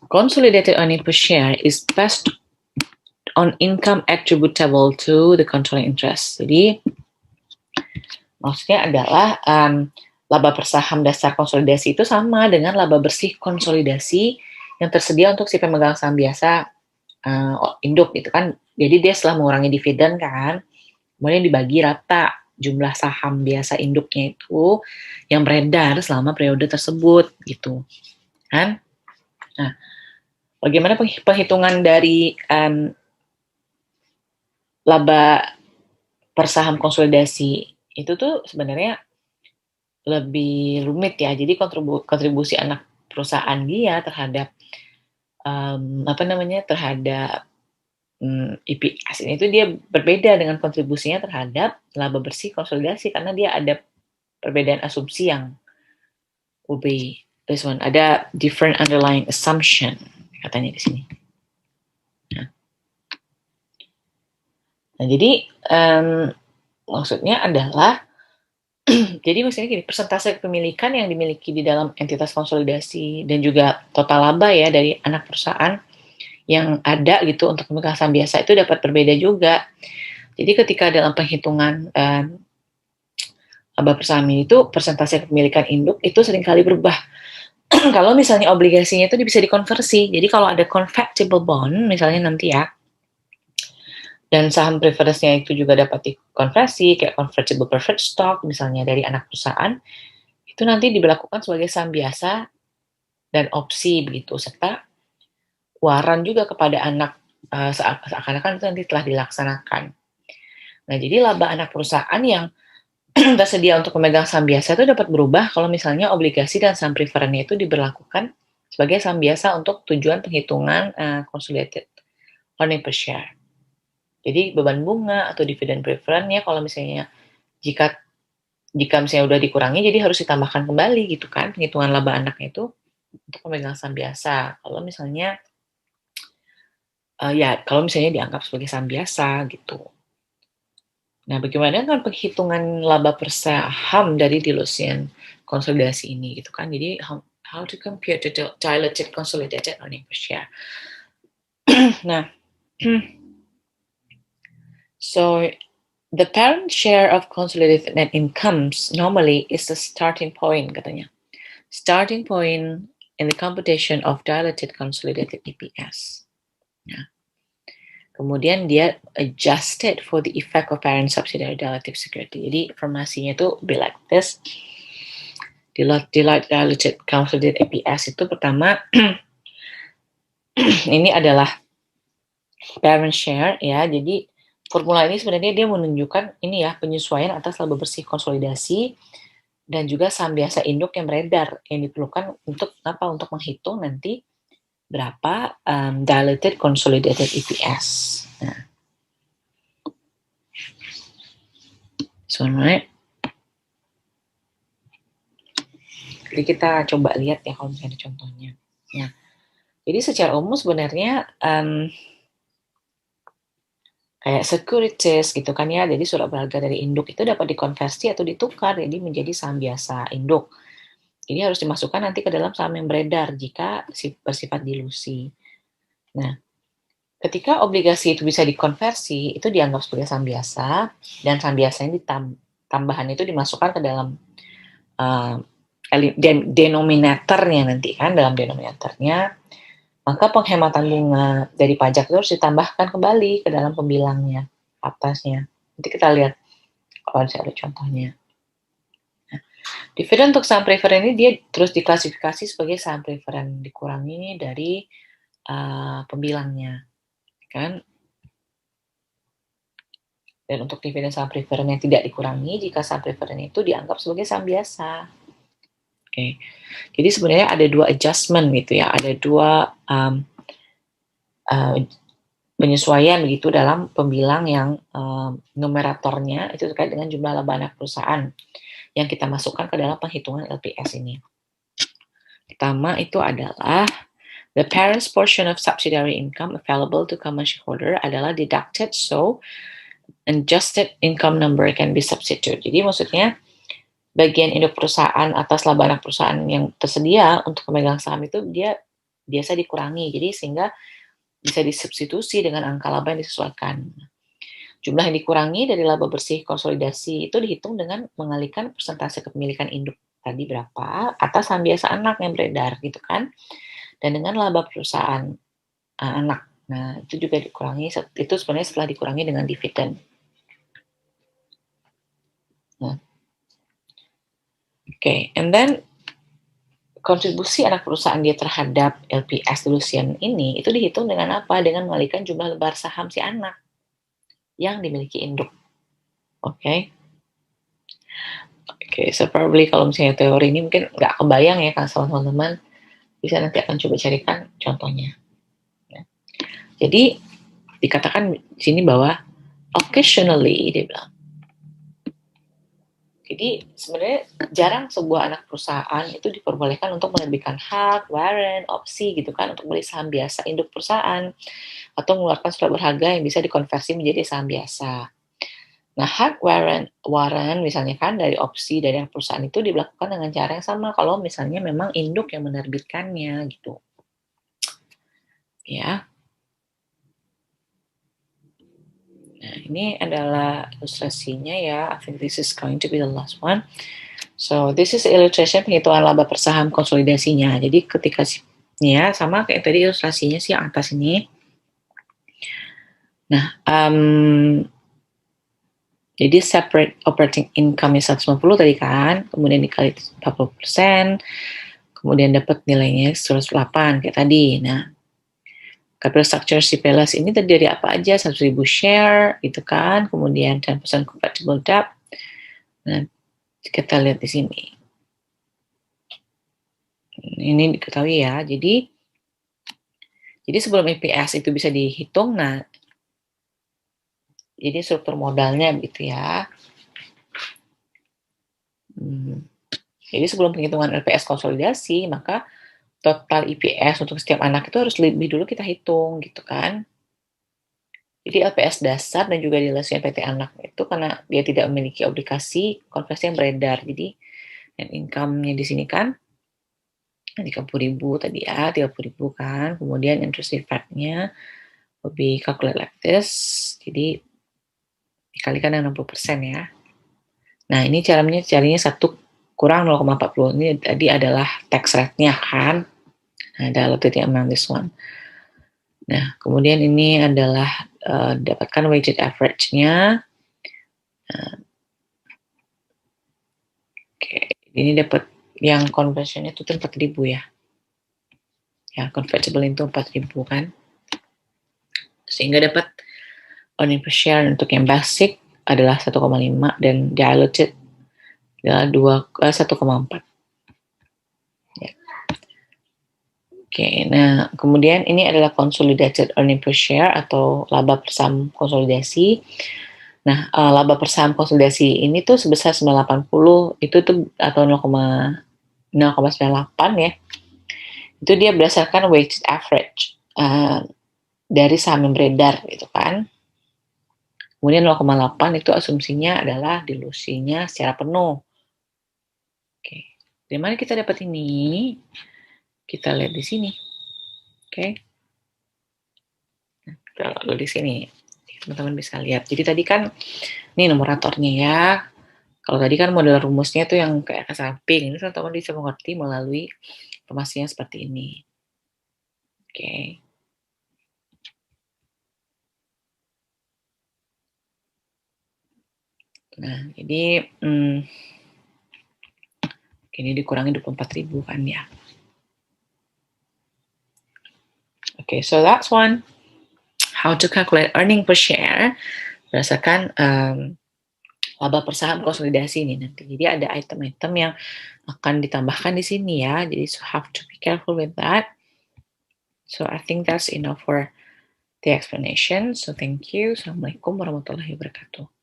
consolidated earning per share is based on income attributable to the controlling interest. Jadi maksudnya adalah laba per saham dasar konsolidasi itu sama dengan laba bersih konsolidasi yang tersedia untuk si pemegang saham biasa induk gitu kan. Jadi dia setelah mengurangi dividen kan, kemudian dibagi rata jumlah saham biasa induknya itu yang beredar selama periode tersebut gitu kan. Nah, bagaimana penghitungan dari laba per saham konsolidasi itu tuh sebenarnya lebih rumit ya. Jadi kontribusi anak perusahaan dia terhadap terhadap EPS ini itu dia berbeda dengan kontribusinya terhadap laba bersih konsolidasi karena dia ada perbedaan asumsi yang will be this one, ada different underlying assumption katanya di sini. Nah jadi maksudnya adalah jadi maksudnya gini, persentase kepemilikan yang dimiliki di dalam entitas konsolidasi dan juga total laba ya dari anak perusahaan yang ada gitu untuk pemegang saham biasa itu dapat berbeda juga. Jadi ketika dalam penghitungan laba per saham itu persentase kepemilikan induk itu seringkali berubah. Kalau misalnya obligasinya itu bisa dikonversi. Jadi kalau ada convertible bond misalnya nanti ya, dan saham preference-nya itu juga dapat dikonversi kayak convertible preferred stock misalnya dari anak perusahaan, itu nanti diberlakukan sebagai saham biasa dan opsi begitu, serta waran juga kepada anak seakan-akan itu nanti telah dilaksanakan. Nah jadi laba anak perusahaan yang tersedia untuk pemegang saham biasa itu dapat berubah kalau misalnya obligasi dan saham preferennya itu diberlakukan sebagai saham biasa untuk tujuan penghitungan consolidated earning per share. Jadi beban bunga atau dividen preferennya kalau misalnya jika misalnya udah dikurangi jadi harus ditambahkan kembali gitu kan penghitungan laba anaknya itu untuk pemegang saham biasa. Kalau misalnya kalau misalnya dianggap sebagai saham biasa gitu. Nah, bagaimana dengan penghitungan laba per saham dari dilution konsolidasi ini gitu kan? Jadi how to compute the diluted consolidated earning per share. Nah, so the parent share of consolidated net incomes normally is the starting point katanya. Starting point in the computation of diluted consolidated EPS. Nah, kemudian dia adjusted for the effect of parent subsidiary dilutive security. Jadi informasinya itu be like this. Diluted consolidated EPS itu pertama ini adalah parent share ya. Jadi formula ini sebenarnya dia menunjukkan ini ya penyesuaian atas laba bersih konsolidasi dan juga saham biasa induk yang beredar yang diperlukan untuk apa? Untuk menghitung nanti berapa diluted consolidated EPS. Nah, so right. Jadi kita coba lihat ya kalau misalnya contohnya. Ya. Jadi secara umum sebenarnya kayak securities gitu kan ya. Jadi surat berharga dari induk itu dapat dikonversi atau ditukar jadi menjadi saham biasa induk. Ini harus dimasukkan nanti ke dalam saham yang beredar jika bersifat dilusi. Nah, ketika obligasi itu bisa dikonversi, itu dianggap sebagai saham biasa dan saham biasanya tambahan itu dimasukkan ke dalam denominatornya nanti kan dalam denominatornya, maka penghematan bunga dari pajak itu harus ditambahkan kembali ke dalam pembilangnya atasnya. Nanti kita lihat kalau ada contohnya. Nah, dividen untuk saham preferen ini dia terus diklasifikasi sebagai saham preferen dikurangi dari pembilangnya, kan? Dan untuk dividen saham preferen yang tidak dikurangi jika saham preferen itu dianggap sebagai saham biasa. Oke. Jadi sebenarnya ada dua adjustment gitu ya, ada dua penyesuaian gitu dalam pembilang yang numeratornya itu terkait dengan jumlah laba anak perusahaan yang kita masukkan ke dalam penghitungan LPS ini. Pertama itu adalah the parent's portion of subsidiary income available to common shareholder adalah deducted, so adjusted income number can be substituted. Jadi maksudnya bagian induk perusahaan atas laba anak perusahaan yang tersedia untuk pemegang saham itu dia biasa dikurangi. Jadi sehingga bisa disubstitusi dengan angka laba yang disesuaikan. Jumlah yang dikurangi dari laba bersih konsolidasi itu dihitung dengan mengalihkan persentase kepemilikan induk tadi berapa atas saham biasa anak yang beredar gitu kan. Dan dengan laba perusahaan anak. Nah, itu juga dikurangi, itu sebenarnya setelah dikurangi dengan dividen. Nah, and then kontribusi anak perusahaan dia terhadap LPS dilution ini itu dihitung dengan apa? Dengan mengalihkan jumlah lembar saham si anak yang dimiliki induk. Oke, so probably kalau misalnya teori ini mungkin nggak kebayang ya kan sama teman-teman, bisa nanti akan coba carikan contohnya. Ya. Jadi dikatakan di sini bahwa occasionally dia bilang. Jadi sebenarnya jarang sebuah anak perusahaan itu diperbolehkan untuk menerbitkan hak, warrant, opsi gitu kan untuk beli saham biasa induk perusahaan atau mengeluarkan surat berharga yang bisa dikonversi menjadi saham biasa. Nah, hak warrant misalnya kan dari opsi dari perusahaan itu dilakukan dengan cara yang sama kalau misalnya memang induk yang menerbitkannya gitu. Ya. Nah, ini adalah ilustrasinya ya. I think this is going to be the last one. So, this is illustration penghitungan laba per saham konsolidasinya. Jadi ketika ya sama kayak tadi ilustrasinya sih yang atas ini. Nah, jadi separate operating income-nya 150 tadi kan, kemudian dikali 40%, kemudian dapat nilainya 108 kayak tadi. Nah, capital structure si Pelas ini terdiri apa aja? 100.000 share gitu kan, kemudian 10% convertible debt. Nah, kita lihat di sini. Ini diketahui ya. Jadi sebelum EPS itu bisa dihitung, nah jadi struktur modalnya gitu ya. Jadi sebelum penghitungan LPS konsolidasi, maka total EPS untuk setiap anak itu harus lebih dulu kita hitung gitu kan. Jadi LPS dasar dan juga dilution PT anak itu karena dia tidak memiliki obligasi konversi yang beredar. Jadi net income-nya di sini kan 30.000 tadi ya, 30.000 kan. Kemudian interest rate-nya lebih calculate like this. Jadi dikalikan dengan 60% ya. Nah, ini caranya 1 kurang 0,40. Ini tadi adalah tax rate-nya kan. Nah, ada allocated amount this one. Nah, kemudian ini adalah dapatkan weighted average-nya. Ini dapat yang conversion itu 4.000 ya. Ya, convertible itu 4.000 kan. Sehingga dapat earning per share untuk yang basic adalah 1,5 dan diluted adalah 1,4. Ya. Nah kemudian ini adalah consolidated earning per share atau laba per saham konsolidasi. Nah, laba per saham konsolidasi ini tuh sebesar 980 itu tuh atau 0,98 ya. Itu dia berdasarkan weighted average dari saham yang beredar gitu kan. Kemudian 0,8 itu asumsinya adalah dilusinya secara penuh. Oke. Dari mana kita dapat ini? Kita lihat di sini. Oke. Nah, kita lalu di sini. Teman-teman bisa lihat. Jadi tadi kan ini numeratornya ya. Kalau tadi kan model rumusnya tuh yang kayak ke samping. Ini teman-teman bisa mengerti melalui informasinya seperti ini. Oke. Nah, jadi ini dikurangi 24.000 kan ya. Okay, so that's one. How to calculate earning per share berdasarkan laba per saham konsolidasi ini nanti. Jadi ada item-item yang akan ditambahkan di sini ya. Jadi so have to be careful with that. So I think that's enough for the explanation. So thank you. Assalamualaikum warahmatullahi wabarakatuh.